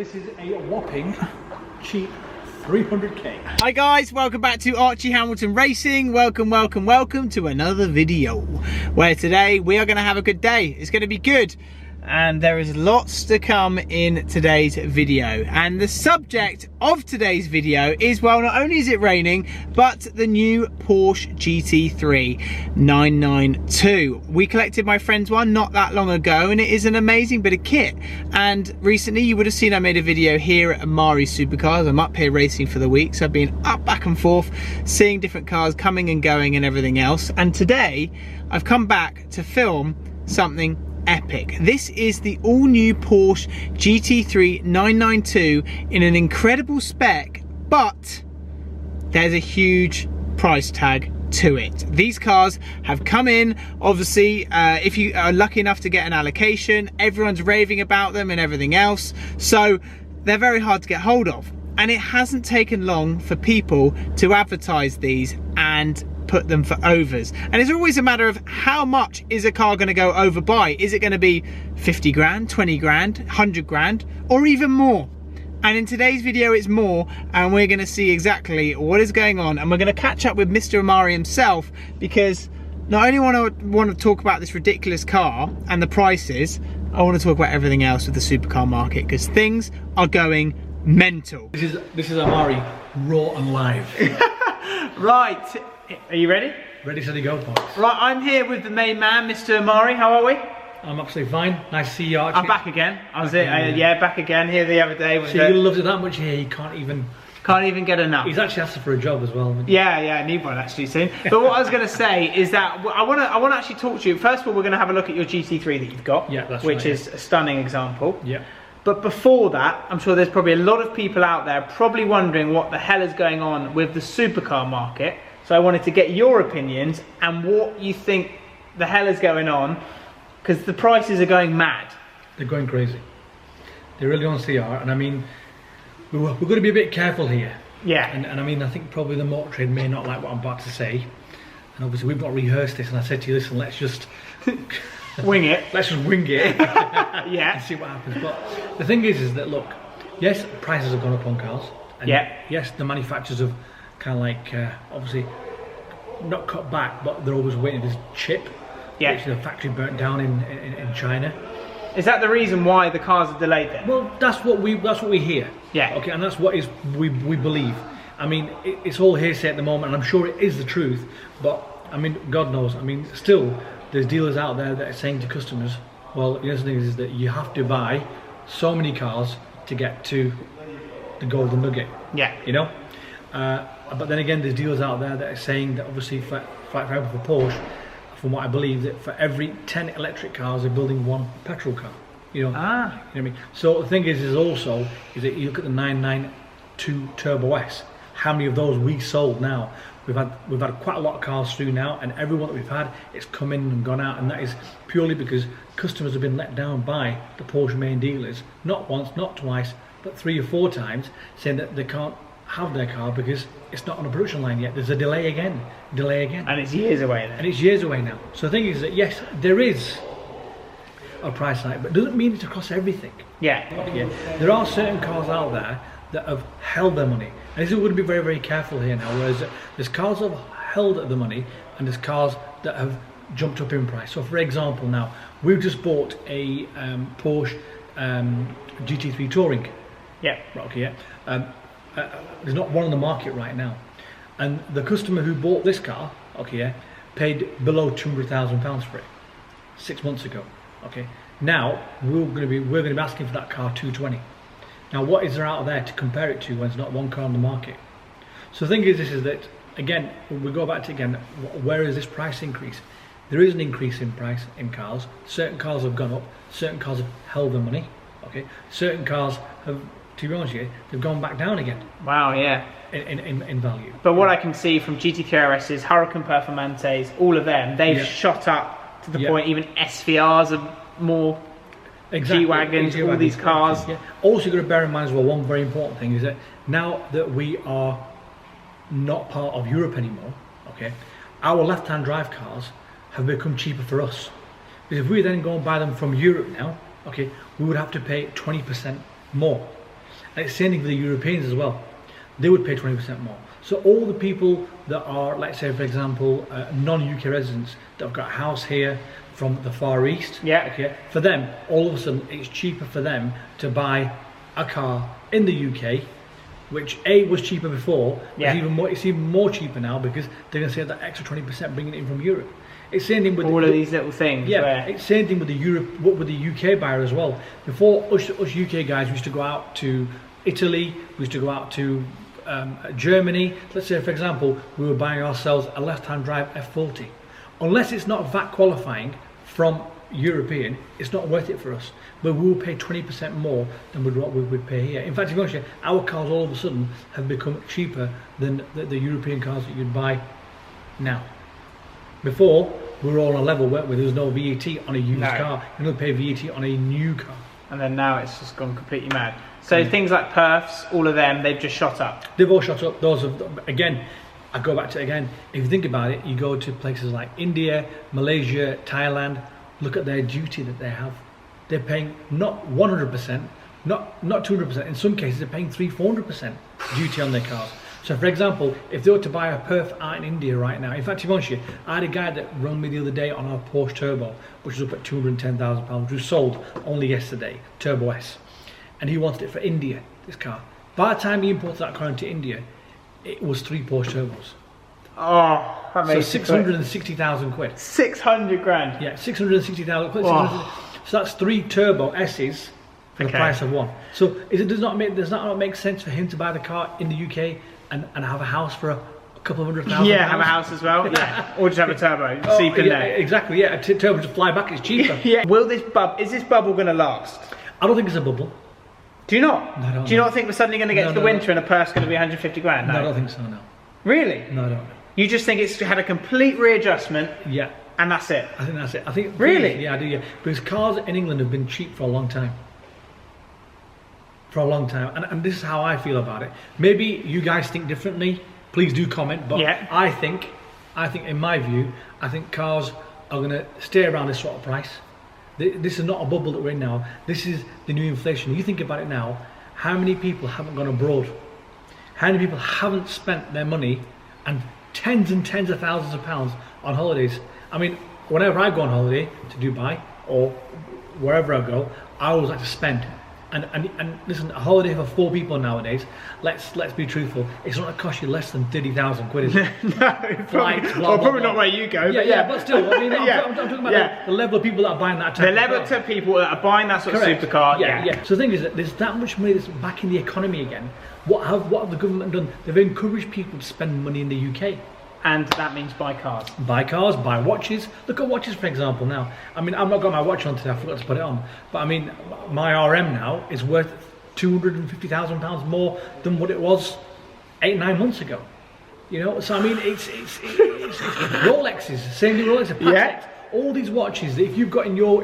This is a whopping cheap 300k. Hi guys, welcome back to Archie Hamilton Racing. Welcome to another video where today we are going to have a good day. It's going to be good. And there is lots to come in today's video. And the subject of today's video is, well, not only is it raining, but the new Porsche GT3 992. We collected my friend's one not that long ago, and it is an amazing bit of kit. And recently you would have seen I made a video here at Amari Supercars. I'm up here racing for the week, so I've been up back and forth, seeing different cars coming and going and everything else. And today I've come back to film something epic. This is the all-new Porsche GT3 992 in an incredible spec, but there's a huge price tag to it. These cars have come in, obviously, if you are lucky enough to get an allocation, everyone's raving about them and everything else, so they're very hard to get hold of. And it hasn't taken long for people to advertise these and put them for overs. And it's always a matter of how much is a car going to go over by. Is it going to be 50 grand, 20 grand, 100 grand, or even more? And in today's video it's more, and we're going to see exactly what is going on, and we're going to catch up with Mr. Amari himself, because not only want to talk about this ridiculous car and the prices, I want to talk about everything else with the supercar market, because things are going mental. This is Amari, raw and live. Right, are you ready? Ready, steady, go, folks. Right, I'm here with the main man, Mr. Amari. How are we? I'm absolutely fine. Nice to see you, Archie. I'm back again. Yeah, back again. Here the other day. So you loved it that much here, you can't even get enough. He's actually asked for a job as well. Yeah, I need one actually soon. But what I was going to say is that I want to actually talk to you. First of all, we're going to have a look at your GT3 that you've got. Yeah, that's which right, is a stunning example. Yeah. But before that, I'm sure there's probably a lot of people out there probably wondering what the hell is going on with the supercar market. So I wanted to get your opinions and what you think the hell is going on, because the prices are going mad. They're going crazy. They really honestly are. And I mean, we're going to be a bit careful here. Yeah. And I mean, I think probably the motor trade may not like what I'm about to say. And obviously we've not rehearsed this, and I said to you, listen, let's just wing it. Let's just wing it. Yeah. And see what happens. But the thing is that, look, yes, prices have gone up on cars. And yeah. Yes, the manufacturers have kind of like, obviously, not cut back, but they're always waiting for this chip. Yeah. Which the factory burnt down in China. Is that the reason why the cars are delayed then? Well, that's what we hear. Yeah. Okay, and that's what we believe. I mean, it's all hearsay at the moment, and I'm sure it is the truth. But I mean, God knows. I mean, still, there's dealers out there that are saying to customers, well, the other thing is that you have to buy so many cars to get to the golden nugget. Yeah. You know. But then again, there's dealers out there that are saying that obviously for Porsche, from what I believe, that for every 10 electric cars, they're building one petrol car. You know, you know what I mean? So the thing is also that you look at the 992 Turbo S, how many of those we sold now? We've had quite a lot of cars through now, and every one that we've had, it's come in and gone out, and that is purely because customers have been let down by the Porsche main dealers, not once, not twice, but 3 or 4 times, saying that they can't have their car because it's not on a production line yet. There's a delay again. And it's years away then. And it's years away now. So the thing is that, yes, there is a price hike, but it doesn't mean it's across everything. Yeah. Okay. There are certain cars out there that have held their money. And this is going to be very, very careful here now, whereas there's cars that have held the money, and there's cars that have jumped up in price. So for example now, we've just bought a Porsche GT3 Touring. Yeah. Okay, yeah. There's not one on the market right now, and the customer who bought this car, okay, yeah, paid below £200,000 for it 6 months ago. Okay, now we're going to be asking for that car 220. Now, what is there out there to compare it to when there's not one car on the market? So the thing is that again, we go back to again, where is this price increase? There is an increase in price in cars. Certain cars have gone up. Certain cars have held their money. Okay, certain cars have, to be honest with you, they've gone back down again. Wow, yeah. In value. But what I can see from GT3 RSs, Huracan Performantes, all of them, they've shot up to the point even SVRs are more. Exactly. G-Wagons, all these cars. Yeah. Also, you've got to bear in mind as well, one very important thing is that now that we are not part of Europe anymore, okay, our left-hand drive cars have become cheaper for us. Because if we then go and buy them from Europe now, okay, we would have to pay 20% more And it's the same thing for the Europeans as well. They would pay 20% more. So all the people that are, let's say for example, non-UK residents that have got a house here from the Far East, okay, for them, all of a sudden it's cheaper for them to buy a car in the UK, which A, was cheaper before, but it's even more cheaper now because they're going to save that extra 20% bringing it in from Europe. It's the same thing with all of these little things. Yeah, it's the same thing with the UK buyer as well. Before us UK guys, we used to go out to Italy, we used to go out to Germany. Let's say for example, we were buying ourselves a left-hand drive F40. Unless it's not VAT qualifying from European, it's not worth it for us. But we will pay 20% more than what we would pay here. In fact, to be honest, our cars all of a sudden have become cheaper than the European cars that you'd buy now. Before, we were all on a level where there was no VAT on a used car. You don't pay VAT on a new car. And then now it's just gone completely mad. So things like perfs, all of them, they've just shot up. They've all shot up. Those have, again, I go back to it again. If you think about it, you go to places like India, Malaysia, Thailand, look at their duty that they have. They're paying not 100%, not 200%. In some cases, they're paying 300-400% duty on their cars. So for example, if they were to buy a perf out in India right now, in fact, to be honest with you, I had a guy that rang me the other day on our Porsche Turbo, which was up at £210,000, which was sold only yesterday, Turbo S. And he wanted it for India, this car. By the time he imported that car into India, it was 3 Porsche Turbos. Oh, that makes so 660,000 quid. 600 grand. Yeah, 660,000 quid. Oh. So that's 3 Turbo S's for the price of one. So does that not make sense for him to buy the car in the UK and have a house for a couple of £100,000? Yeah, have a house as well. Yeah, or just have a turbo. Sleep in there. Exactly. Yeah, a turbo to fly back is cheaper. Yeah. Is this bubble going to last? I don't think it's a bubble. Do you not? No, I don't. Do you not think we're suddenly going to get to the winter and a purse going to be 150 grand? No, I don't think so. No. Really? No, I don't. You just think it's had a complete readjustment? Yeah. And that's it? I think that's it. I think. Really? Yeah, I do. Yeah, because cars in England have been cheap for a long time. For a long time, and this is how I feel about it. Maybe you guys think differently. Please do comment. But I think, in my view, I think cars are going to stay around this sort of price. This is not a bubble that we're in now. This is the new inflation. You think about it now. How many people haven't gone abroad? How many people haven't spent their money and tens of thousands of pounds on holidays? I mean, whenever I go on holiday to Dubai or wherever I go, I always like to spend. And listen, a holiday for 4 people nowadays, let's be truthful, it's not going to cost you less than 30,000 quid, is it? No, probably not where you go. Yeah, but still, I mean, I'm talking about the level of people that are buying that type of car. The level of people that are buying that sort of supercar. Yeah. So the thing is that there's that much money that's back in the economy again. What have the government done? They've encouraged people to spend money in the UK. And that means buy cars. Buy cars, buy watches. Look at watches, for example, now. I mean, I've not got my watch on today, I forgot to put it on. But I mean, my RM now is worth £250,000 more than what it was 8-9 months ago. You know, so I mean, it's Rolexes, same thing with Rolexes, Patek, all these watches that if you've got in your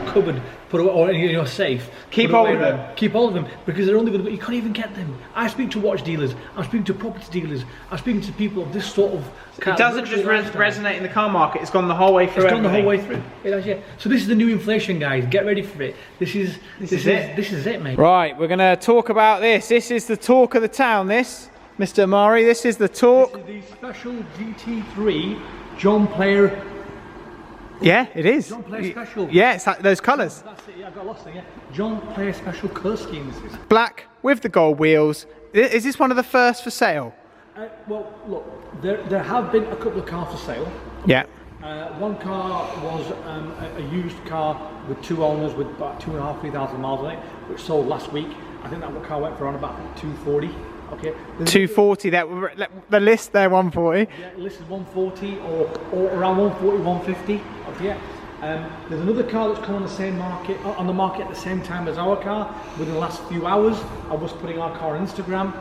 cupboard, or in your safe, keep hold of them. Keep hold of them, because they're only going to. You can't even get them. I speak to watch dealers. I'm speaking to property dealers. I'm speaking to people of this sort of. It doesn't just resonate in the car market. It's gone the whole way through. It's gone the whole way through. It has, yeah. So this is the new inflation, guys. Get ready for it. This is it, mate. Right, we're going to talk about this. This is the talk of the town. This, Mr. Amari. This is the talk. This is the special Gt3 John Player. Yeah, it is. John Player Special. Yeah, it's like those colours. That's it, yeah, I got lost there, yeah. John Player Special colour scheme, this is. Black with the gold wheels. Is this one of the first for sale? Well, look, there have been a couple of cars for sale. Yeah. One car was a used car with 2 owners with about 2,500-3,000 miles on it, which sold last week. I think that car went for around about 240. Okay. 240. The list there, 140. Yeah, the list is 140 or around 140, 150. Okay. There's another car that's come on the market at the same time as our car within the last few hours. I was putting our car on Instagram,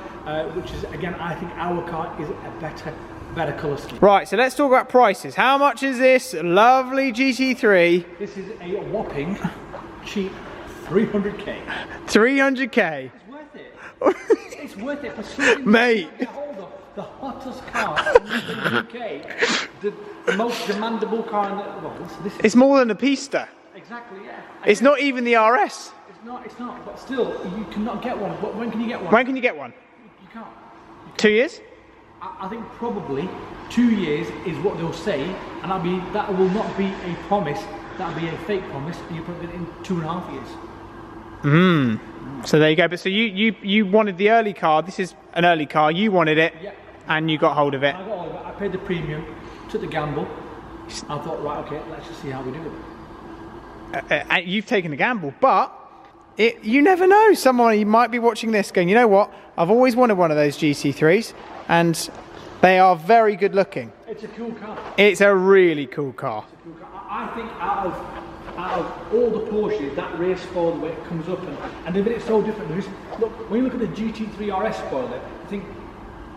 which is, again, I think our car is a better colour scheme. Right, so let's talk about prices. How much is this lovely GT3? This is a whopping cheap 300k. 300k. It's worth it. It's worth it for something. Mate. The hottest car in the UK, the most demandable car in the world. It's more than a Pista. Exactly, yeah. It's not even the RS. It's It's not. But still, you cannot get one. But when can you get one? When can you get one? You can't. 2 years? I think probably 2 years is what they'll say, and that will not be a promise. That'll be a fake promise, and you put it in 2.5 years. So there you go. But so you wanted the early car. This is an early car. You wanted it, and you got hold of it. I got hold of it. I paid the premium, took the gamble. I thought, right, okay, let's just see how we do it. You've taken a gamble, but you never know. Someone might be watching this going, you know what? I've always wanted one of those GT3s, and they are very good looking. It's a cool car. It's a really cool car. It's a cool car. I think out of all the Porsches, that rear spoiler where it comes up and it's so different. Look, when you look at the GT3 RS spoiler, you think,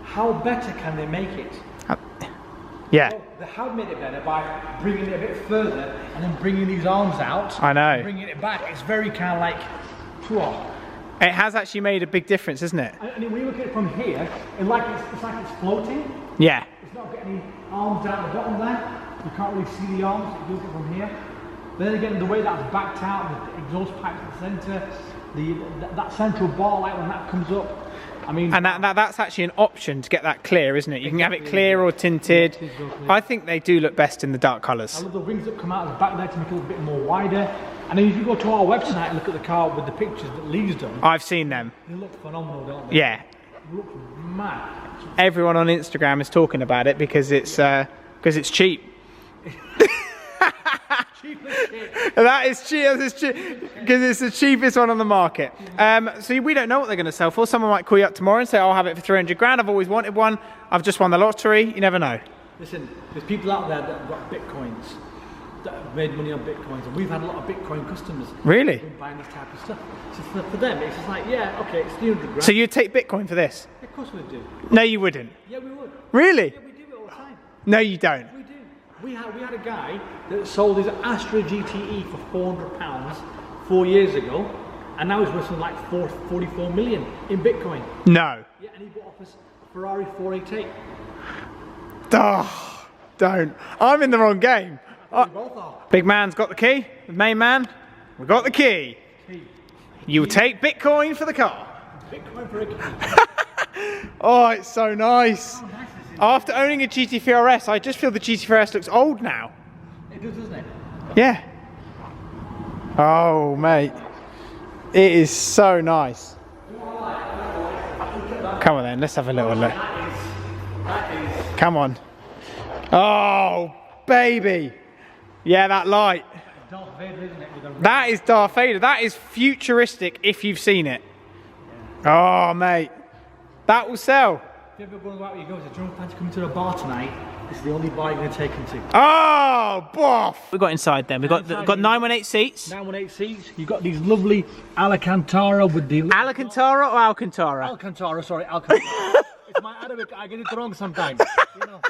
how better can they make it? Yeah. Well, they have made it better by bringing it a bit further and then bringing these arms out. I know. Bringing it back. It's very kind of like, whoa. It has actually made a big difference, isn't it? And when you look at it from here, it's like it's floating. Yeah. It's not got any arms down the bottom there. You can't really see the arms if you look at it from here. Then again, the way that's backed out, the exhaust pipe at the centre, that central bar light when that comes up. I mean, and that's actually an option to get that clear, isn't it? You can have it clear or tinted. I think they do look best in the dark colours. I love the rings that come out of the back there to make it a little bit more wider. And then if you go to our website and look at the car with the pictures that Lee's done, I've seen them. They look phenomenal, don't they? Yeah. They look mad. Everyone on Instagram is talking about it because it's cheap. That is cheap because it's the cheapest one on the market. So we don't know what they're going to sell for. Someone might call you up tomorrow and say, I'll have it for 300 grand. I've always wanted one. I've just won the lottery. You never know. Listen, there's people out there that have got bitcoins, that have made money on bitcoins, and we've had a lot of bitcoin customers. Really? Buying this type of stuff. So for them, it's just like, yeah, okay, it's 300 grand. So you'd take bitcoin for this? Of course we do. No, you wouldn't. Yeah, we would. Really? Yeah, we do it all the time. No, you don't. We do. We had a guy that sold his Astra GTE for £400 4 years ago, and now he's worth something like 44 million in Bitcoin. No. Yeah, and he bought off us Ferrari 488. Oh, don't. I'm in the wrong game. We both are. Big man's got the key. The main man, we've got the key. You take Bitcoin for the car. Bitcoin for a key. Oh, it's so nice. After owning a GT3 RS, I just feel the GT3 RS looks old now. It does, doesn't it? Yeah. Oh, mate. It is so nice. Come on then, let's have a little look. Come on. Oh, baby. Yeah, that light. Darth Vader, isn't it? That is Darth Vader. That is futuristic if you've seen it. Oh, mate. That will sell. If you ever go out with your girls, do you fancy coming to a bar tonight? This is the only bar you're going to take them to. Oh, boff! We got inside then. We've got 918 seats. 918 seats. You've got these lovely Alcantara with the... Alcantara or Alcantara? Alcantara, sorry, Alcantara. It's my Arabic, I get it wrong sometimes. You know.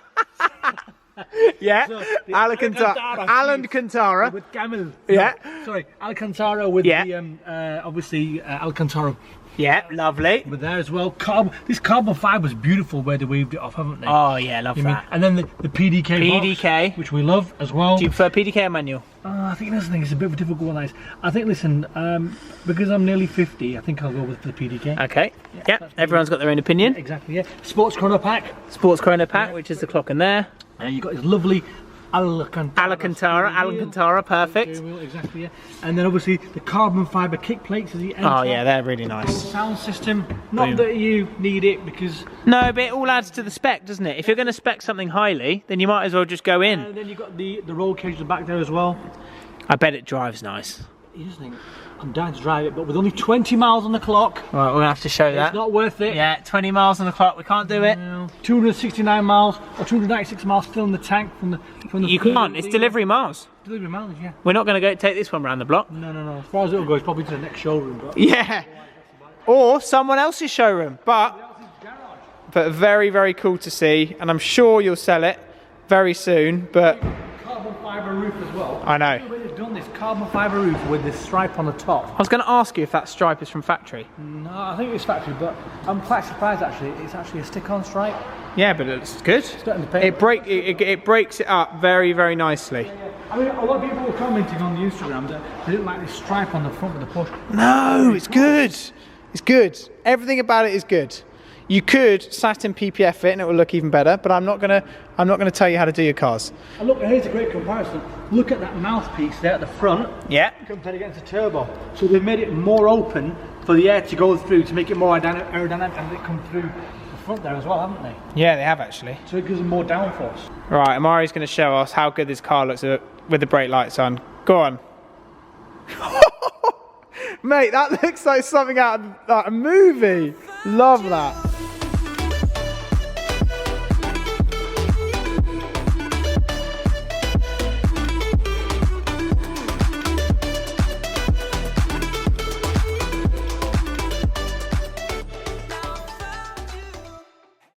Yeah, So, Alcantara. With camel. Yeah. No, sorry, Alcantara with the, obviously, Alcantara. Yeah, lovely. With there as well. This carbon fibre is beautiful where they weaved it off, haven't they? Oh yeah, love that. And then the PDK box, which we love as well. Do you prefer PDK or manual? I think that's the thing, it's a bit of a difficult one. I think, listen, because I'm nearly 50, I think I'll go with the PDK. Okay. Yeah, everyone's got their own opinion. Yeah, exactly, yeah. Sports chrono pack. Sports chrono pack, which is the clock in there. And you've got this lovely Alcantara, perfect. Exactly, yeah. And then obviously the carbon fibre kick plates at the end. Oh yeah, they're really nice. Sound system, not that you need it because... No, but it all adds to the spec, doesn't it? If you're going to spec something highly, then you might as well just go in. And then you've got the roll cage at the back there as well. I bet it drives nice. You just think, I'm down to drive it, but with only 20 miles on the clock. Right, we're going to have to show that. It's not worth it. Yeah, 20 miles on the clock, we can't do it. No. 269 miles or 296 miles still in the tank from the You can't, it's delivery miles. Delivery miles, yeah. We're not going to go take this one round the block. No. As far as it'll go, it's probably to the next showroom. But yeah. Or someone else's showroom. But very, very cool to see. And I'm sure you'll sell it very soon. But carbon fibre roof as well. I know. The way they've done this carbon fibre roof with this stripe on the top. I was going to ask you if that stripe is from factory. No, I think it's factory, but I'm quite surprised actually. It's actually a stick-on stripe. Yeah, but it's good. Starting to paint. It breaks it up very, very nicely. Yeah. I mean, a lot of people were commenting on the Instagram that they didn't like this stripe on the front of the Porsche. No, it's good. It's good. Everything about it is good. You could satin PPF it and it will look even better, but I'm not gonna tell you how to do your cars. And look, here's a great comparison. Look at that mouthpiece there at the front. Yeah. Compared against a turbo. So they've made it more open for the air to go through to make it more aerodynamic, and it come through the front there as well, haven't they? Yeah, they have actually. So it gives them more downforce. Right, Amari's going to show us how good this car looks with the brake lights on. Go on. Mate, that looks like something out of like a movie. Love that.